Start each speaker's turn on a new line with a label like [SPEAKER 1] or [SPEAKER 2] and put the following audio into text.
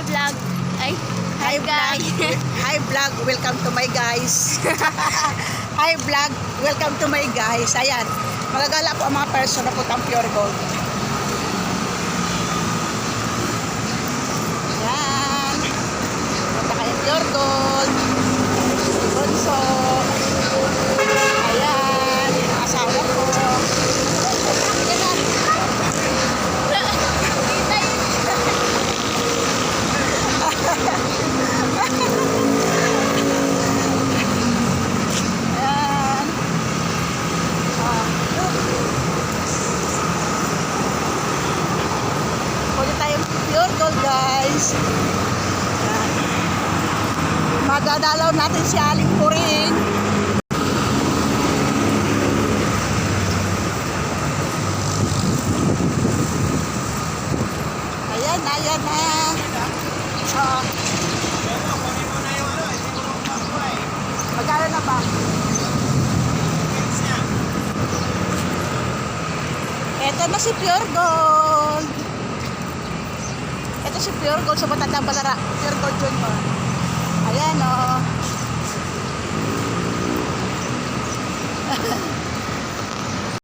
[SPEAKER 1] Hi vlog. Ay, hi vlog.
[SPEAKER 2] Hi vlog, welcome to my guys. Hi vlog, welcome to my guys. Ayan, magagala po ang mga person na putang pure gold. Ayan. Punta kayo pure gold. Bunso. Ayan, asawa ko. Ayan. Ayan. Pwede tayong pure gold guys. Ayan. Madadalaw natin si Aling Puring. Ayan na. Magkano na ba? Ito na si Pure Gold. Ito si Pure Gold sa Batandang Balara. Pure Gold Junior.